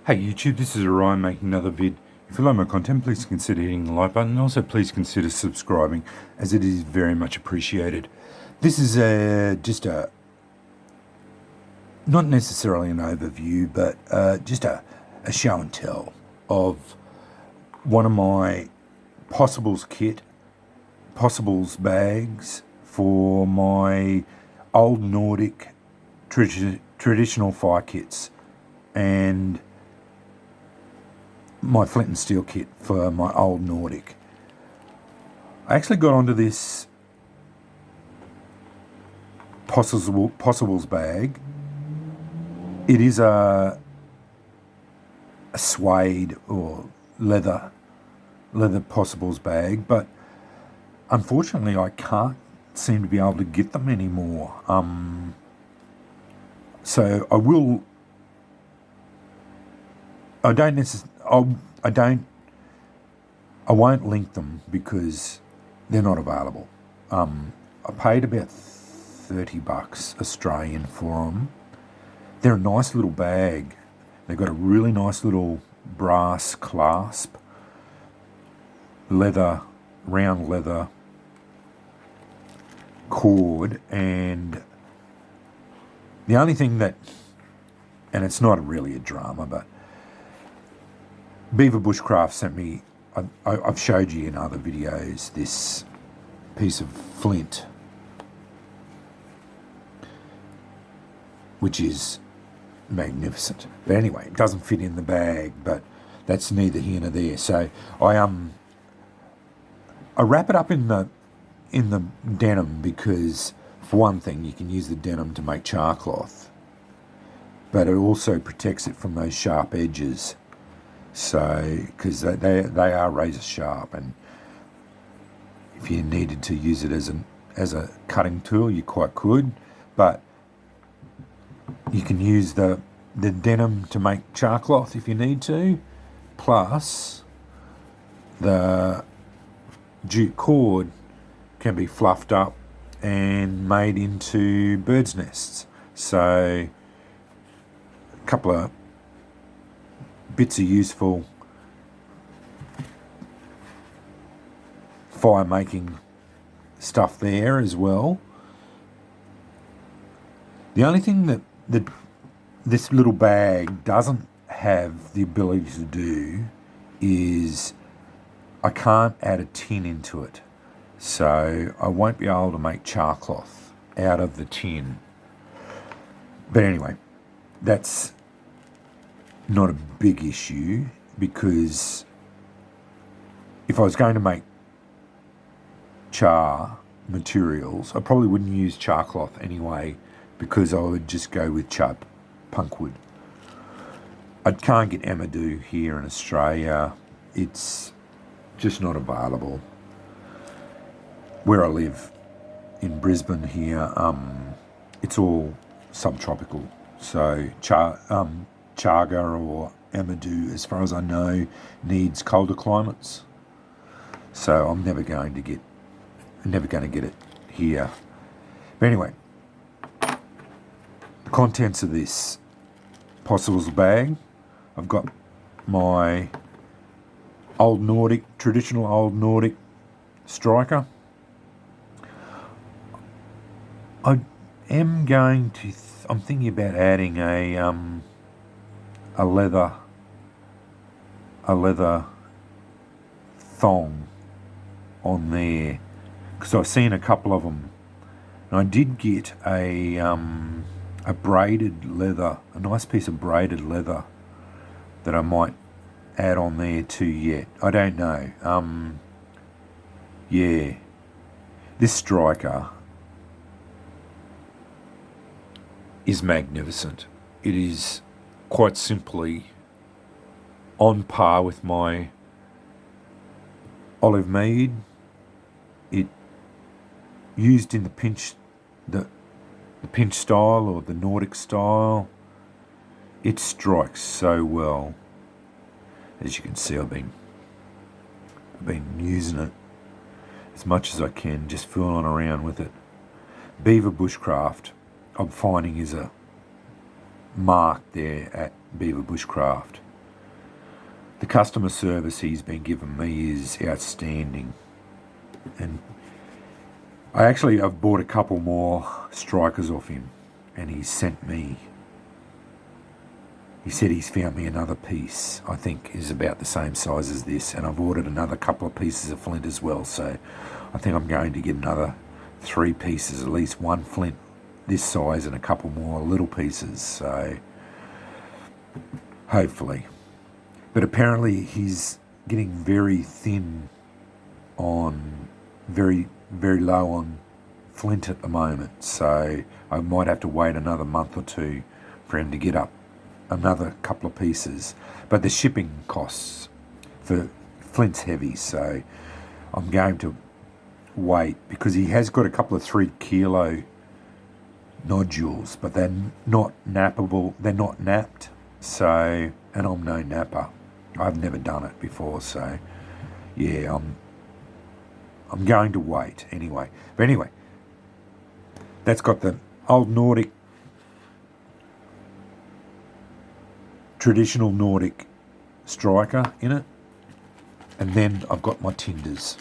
Hey YouTube, this is Orion making another vid. If you like my content, please consider hitting the like button and also please consider subscribing as it is very much appreciated. This is just a, not necessarily an overview, but just a show and tell of one of my possibles bags for my Old Nordic traditional fire kits and my flint and steel kit for my Old Nordic. I actually got onto this possibles bag. It is a suede or leather possibles bag, but unfortunately I can't seem to be able to get them anymore. So I will. I won't link them because they're not available. I paid about $30 Australian for them. They're a nice little bag. They've got a really nice little brass clasp, round leather cord, and the only thing that, and it's not really a drama, but BeaverBushcraft sent me, I've showed you in other videos, this piece of flint, which is magnificent. But anyway, it doesn't fit in the bag, but that's neither here nor there. So I wrap it up in the denim because, for one thing, you can use the denim to make char cloth, but it also protects it from those sharp edges. So, because they are razor sharp, and if you needed to use it as a cutting tool, you quite could. But you can use the denim to make char cloth if you need to. Plus, the jute cord can be fluffed up and made into birds' nests. So, a couple of bits of useful fire making stuff there as well. The only thing that this little bag doesn't have the ability to do is I can't add a tin into it, so I won't be able to make char cloth out of the tin. But anyway, that's not a big issue, because if I was going to make char materials, I probably wouldn't use char cloth anyway, because I would just go with char punkwood. I can't get amadou here in Australia. It's just not available. Where I live in Brisbane here, it's all subtropical, so chaga or amadou, as far as I know, needs colder climates. So I'm never going to get it here. But anyway, the contents of this possibles bag. I've got my traditional Old Nordic striker. I'm thinking about adding a leather thong on there, because I've seen a couple of them, and I did get a braided leather, a nice piece of braided leather that I might add on there too yet. I don't know. Yeah, this striker is magnificent. It is quite simply on par with my olive mead. It used in the pinch style or the Nordic style. It strikes so well. As you can see, I've been using it as much as I can, just fooling around with it. BeaverBushcraft, I'm finding, is a mark there at BeaverBushcraft. the customer service he's been giving me is outstanding. And I've bought a couple more strikers off him, and he said he's found me another piece, I think is about the same size as this, and I've ordered another couple of pieces of flint as well, so I think I'm going to get another 3 pieces, at least one flint this size and a couple more little pieces, so hopefully. But apparently he's getting very thin on, very low on flint at the moment, so I might have to wait another month or two for him to get up another couple of pieces. But the shipping costs for flint's heavy, so I'm going to wait, because he has got a couple of 3 kilo nodules, but they're not nappable, they're not napped, so, and I'm no napper, I've never done it before, so yeah, I'm going to wait anyway. But anyway, that's got the Old Nordic, traditional Nordic striker in it, and then I've got my tinders.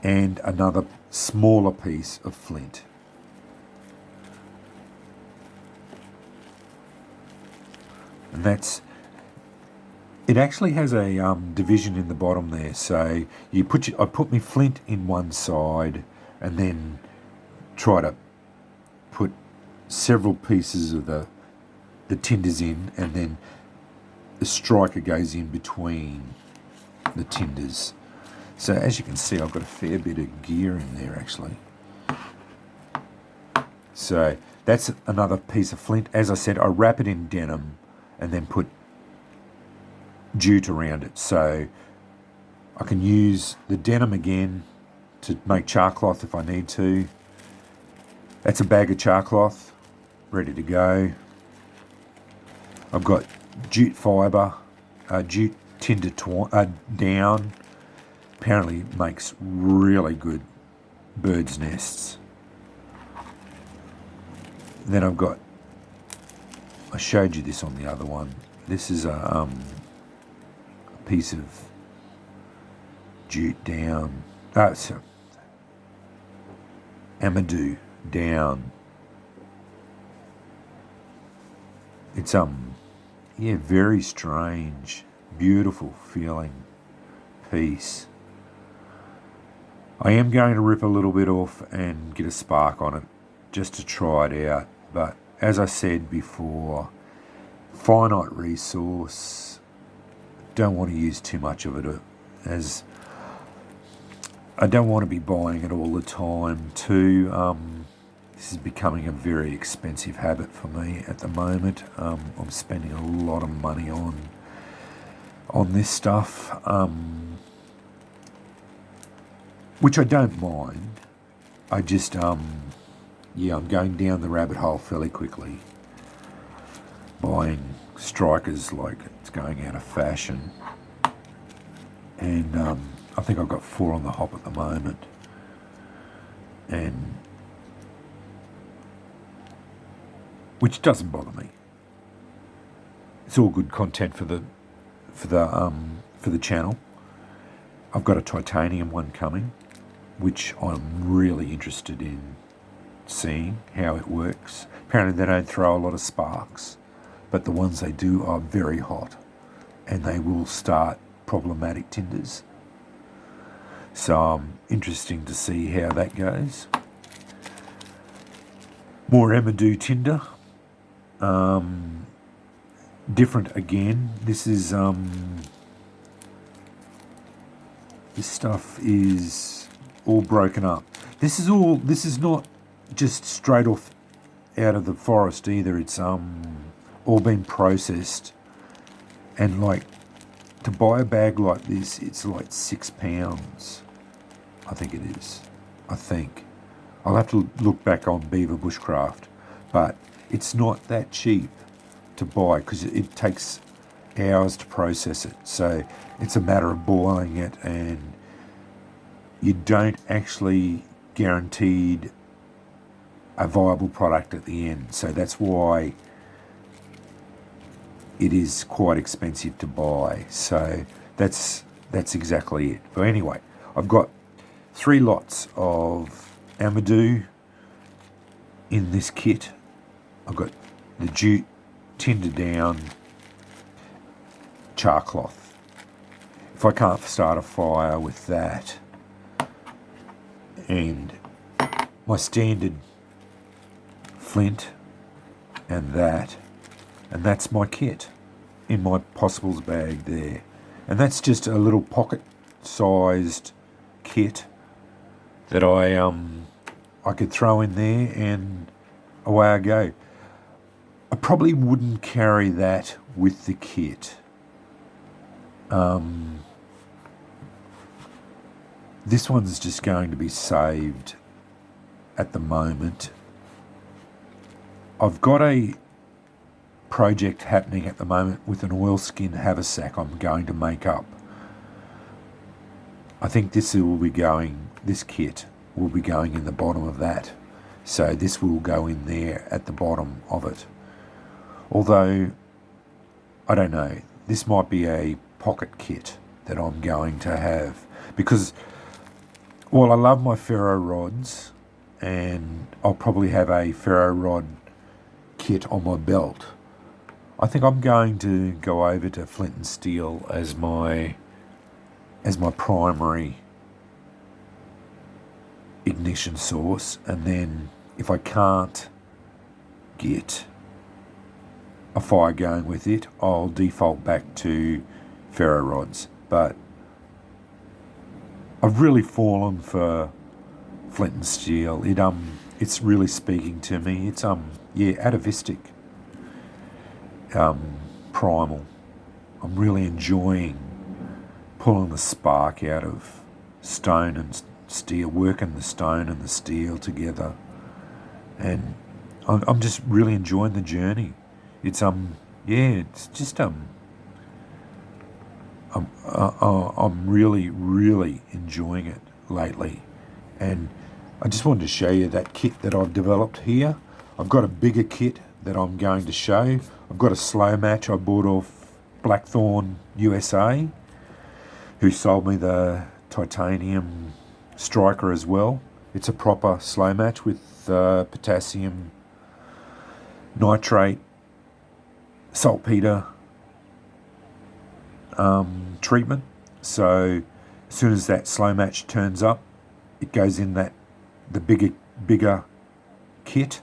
And another smaller piece of flint. And it actually has a division in the bottom there, so I put my flint in one side and then try to put several pieces of the tinders in, and then the striker goes in between the tinders. So as you can see, I've got a fair bit of gear in there actually. So that's another piece of flint. As I said, I wrap it in denim and then put jute around it, so I can use the denim again to make char cloth if I need to. That's a bag of char cloth ready to go. I've got jute fibre, jute tinder down. Apparently makes really good birds' nests. Then I showed you this on the other one. This is a piece of jute down. So amadou down. It's very strange, beautiful feeling piece. I am going to rip a little bit off and get a spark on it just to try it out, but as I said before, finite resource, don't want to use too much of it, as I don't want to be buying it all the time too. This is becoming a very expensive habit for me at the moment. I'm spending a lot of money on this stuff, which I don't mind. I just, I'm going down the rabbit hole fairly quickly, buying strikers like it's going out of fashion. And I think I've got 4 on the hop at the moment. And which doesn't bother me. It's all good content for the channel. I've got a titanium one coming, which I'm really interested in seeing how it works. Apparently they don't throw a lot of sparks, but the ones they do are very hot, and they will start problematic tinders. So interesting to see how that goes. More amadou tinder. Different again. This is this stuff is all broken up. This is not just straight off out of the forest either. It's all been processed, and like, to buy a bag like this, it's like £6. I think it is. I'll have to look back on BeaverBushcraft, but it's not that cheap to buy because it takes hours to process it. So it's a matter of boiling it, and you don't actually guaranteed a viable product at the end. So that's why it is quite expensive to buy. So that's exactly it. But anyway, I've got 3 lots of amadou in this kit. I've got the jute, tinder down, char cloth. If I can't start a fire with that, and my standard flint and that's my kit in my possibles bag there. And that's just a little pocket sized kit that I could throw in there and away I go. I probably wouldn't carry that with the kit. This one's just going to be saved at the moment. I've got a project happening at the moment with an oilskin haversack I'm going to make up. I think this kit will be going in the bottom of that. So this will go in there at the bottom of it. Although, I don't know, this might be a pocket kit that I'm going to have, because while I love my ferro rods, and I'll probably have a ferro rod kit on my belt, I think I'm going to go over to flint and steel as my primary ignition source, and then if I can't get a fire going with it, I'll default back to ferro rods. But I've really fallen for flint and steel. It's really speaking to me. It's atavistic, primal. I'm really enjoying pulling the spark out of stone and steel, working the stone and the steel together, and I'm just really enjoying the journey. It's it's just I'm really enjoying it lately, and I just wanted to show you that kit that I've developed here. I've got a bigger kit that I'm going to show. I've got a slow match I bought off Blackthorn USA, who sold me the titanium striker as well. It's a proper slow match with potassium nitrate saltpeter treatment. So as soon as that slow match turns up, it goes in the bigger kit,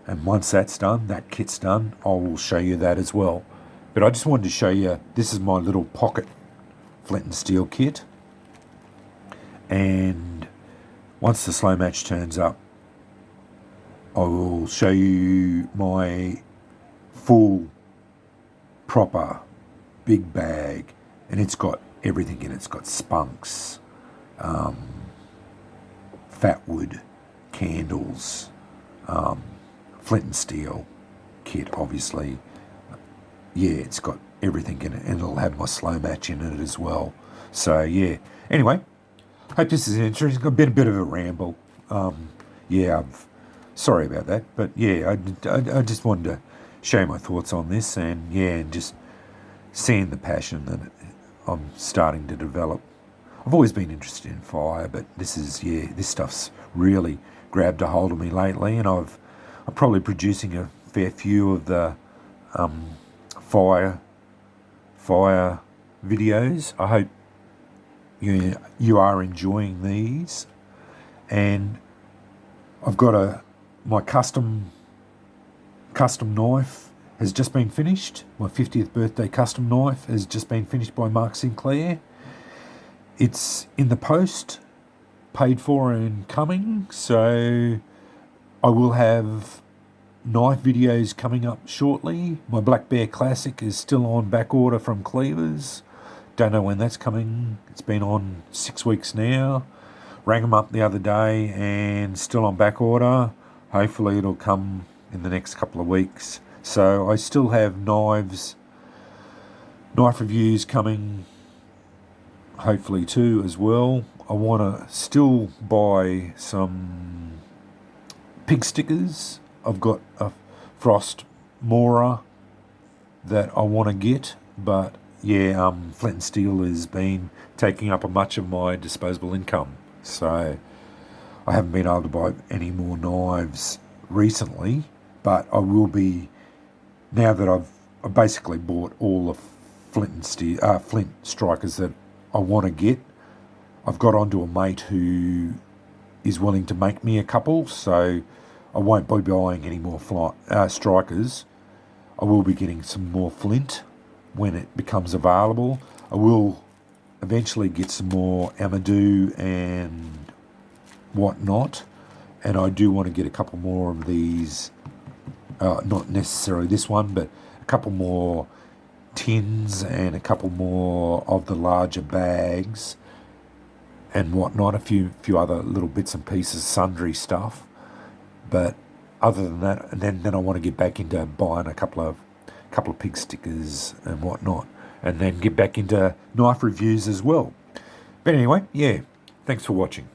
and once that's done, that kit's done, I will show you that as well. But I just wanted to show you, this is my little pocket flint and steel kit, and once the slow match turns up, I will show you my full proper big bag, and it's got everything in it. It's got spunks, fat wood, candles, flint and steel kit, obviously. It's got everything in it, and it'll have my slow match in it as well. So anyway, hope this is interesting. It's been a bit of a ramble. Sorry about that, but I just wanted to share my thoughts on this, and just seeing the passion that I'm starting to develop. I've always been interested in fire, but this stuff's really grabbed a hold of me lately, and I'm probably producing a fair few of the fire videos. I hope you are enjoying these, and I've got my custom knife has just been finished. My 50th birthday custom knife has just been finished by Mark Sinclair. It's in the post, paid for and coming, so I will have knife videos coming up shortly. My Black Bear Classic is still on back order from Cleavers. Don't know when that's coming. It's been on 6 weeks now. Rang them up the other day and still on back order. Hopefully it'll come in the next couple of weeks. So I still have knife reviews coming, hopefully too, as well. I want to still buy some pig stickers. I've got a frost moorer that I want to get, but yeah, flint and steel has been taking up much of my disposable income, so I haven't been able to buy any more knives recently, but I will be now that I've basically bought all the flint strikers that I want to get. I've got onto a mate who is willing to make me a couple, so I won't be buying any more strikers. I will be getting some more flint when it becomes available. I will eventually get some more amadou and whatnot, and I do want to get a couple more of these, not necessarily this one, but a couple more tins and a couple more of the larger bags and whatnot, a few other little bits and pieces, sundry stuff. But other than that, and then I want to get back into buying a couple of pig stickers and whatnot, and then get back into knife reviews as well. But anyway, yeah, thanks for watching.